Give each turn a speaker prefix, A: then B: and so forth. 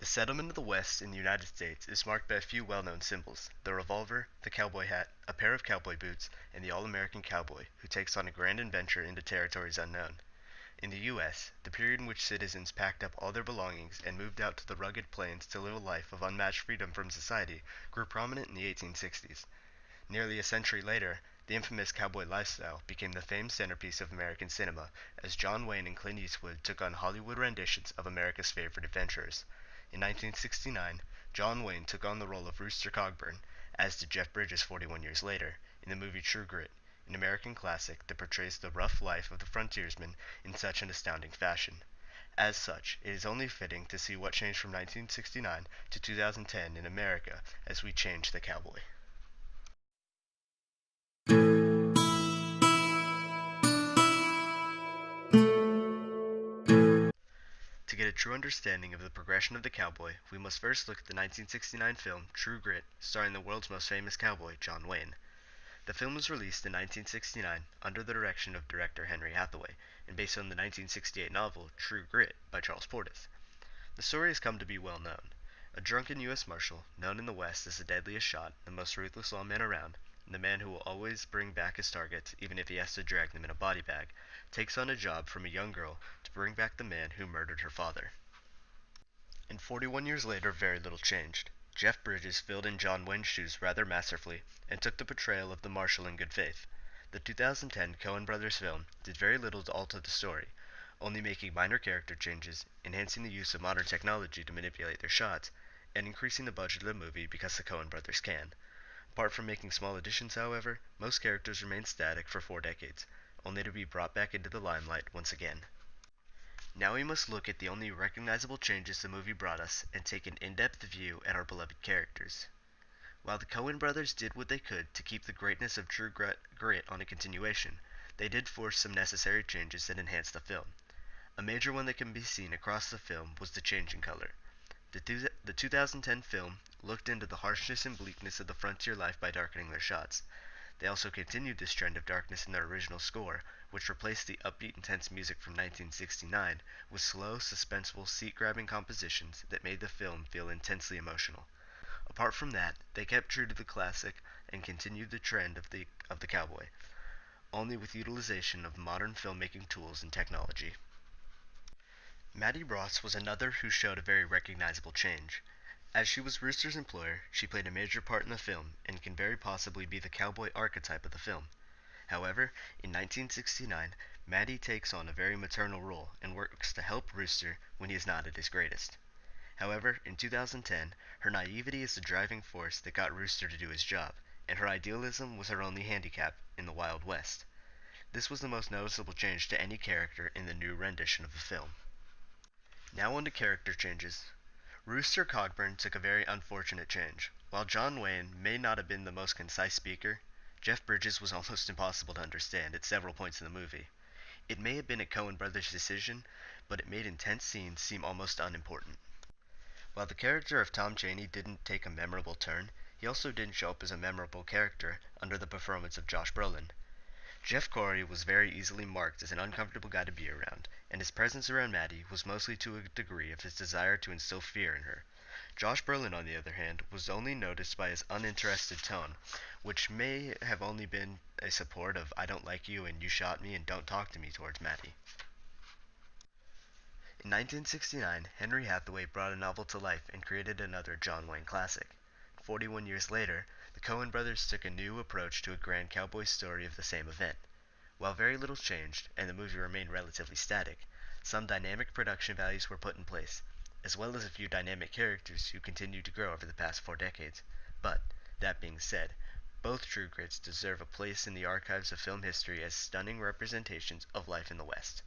A: The settlement of the West in the United States is marked by a few well-known symbols: the revolver, the cowboy hat, a pair of cowboy boots, and the all-American cowboy who takes on a grand adventure into territories unknown. In the U.S., the period in which citizens packed up all their belongings and moved out to the rugged plains to live a life of unmatched freedom from society grew prominent in the 1860s. Nearly a century later, the infamous cowboy lifestyle became the famed centerpiece of American cinema as John Wayne and Clint Eastwood took on Hollywood renditions of America's favorite adventurers. In 1969, John Wayne took on the role of Rooster Cogburn, as did Jeff Bridges 41 years later, in the movie True Grit, an American classic that portrays the rough life of the frontiersman in such an astounding fashion. As such, it is only fitting to see what changed from 1969 to 2010 in America as we change the cowboy. To get a true understanding of the progression of the cowboy, we must first look at the 1969 film True Grit, starring the world's most famous cowboy, John Wayne. The film was released in 1969 under the direction of director Henry Hathaway and based on the 1968 novel True Grit by Charles Portis. The story has come to be well known. A drunken U.S. Marshal, known in the West as the deadliest shot, the most ruthless lawman around, and the man who will always bring back his targets even if he has to drag them in a body bag, takes on a job from a young girl to bring back the man who murdered her father. And 41 years later, very little changed. Jeff Bridges filled in John Wayne's shoes rather masterfully and took the portrayal of the Marshal in good faith. The 2010 Coen brothers film did very little to alter the story, only making minor character changes, enhancing the use of modern technology to manipulate their shots, and increasing the budget of the movie because the Coen brothers can. Apart from making small additions, however, most characters remained static for 4 decades, only to be brought back into the limelight once again. Now we must look at the only recognizable changes the movie brought us and take an in-depth view at our beloved characters. While the Coen brothers did what they could to keep the greatness of True Grit on a continuation, they did force some necessary changes that enhanced the film. A major one that can be seen across the film was the change in color. The 2010 film looked into the harshness and bleakness of the frontier life by darkening their shots. They also continued this trend of darkness in their original score, which replaced the upbeat, intense music from 1969 with slow, suspenseful, seat-grabbing compositions that made the film feel intensely emotional. Apart from that, they kept true to the classic and continued the trend of the cowboy, only with utilization of modern filmmaking tools and technology. Maddie Ross was another who showed a very recognizable change. As she was Rooster's employer, she played a major part in the film and can very possibly be the cowboy archetype of the film. However, in 1969, Maddie takes on a very maternal role and works to help Rooster when he is not at his greatest. However, in 2010, her naivety is the driving force that got Rooster to do his job, and her idealism was her only handicap in the Wild West. This was the most noticeable change to any character in the new rendition of the film. Now on to character changes. Rooster Cogburn took a very unfortunate change. While John Wayne may not have been the most concise speaker, Jeff Bridges was almost impossible to understand at several points in the movie. It may have been a Coen brothers decision, but it made intense scenes seem almost unimportant. While the character of Tom Chaney didn't take a memorable turn, he also didn't show up as a memorable character under the performance of Josh Brolin. Jeff Corey was very easily marked as an uncomfortable guy to be around, and his presence around Maddie was mostly to a degree of his desire to instill fear in her. Josh Brolin, on the other hand, was only noticed by his uninterested tone, which may have only been a support of "I don't like you and you shot me and don't talk to me" towards Maddie. In 1969, Henry Hathaway brought a novel to life and created another John Wayne classic. 41 years later, the Coen brothers took a new approach to a grand cowboy story of the same event. While very little changed, and the movie remained relatively static, some dynamic production values were put in place, as well as a few dynamic characters who continued to grow over the past 4 decades. But, that being said, both True Grits deserve a place in the archives of film history as stunning representations of life in the West.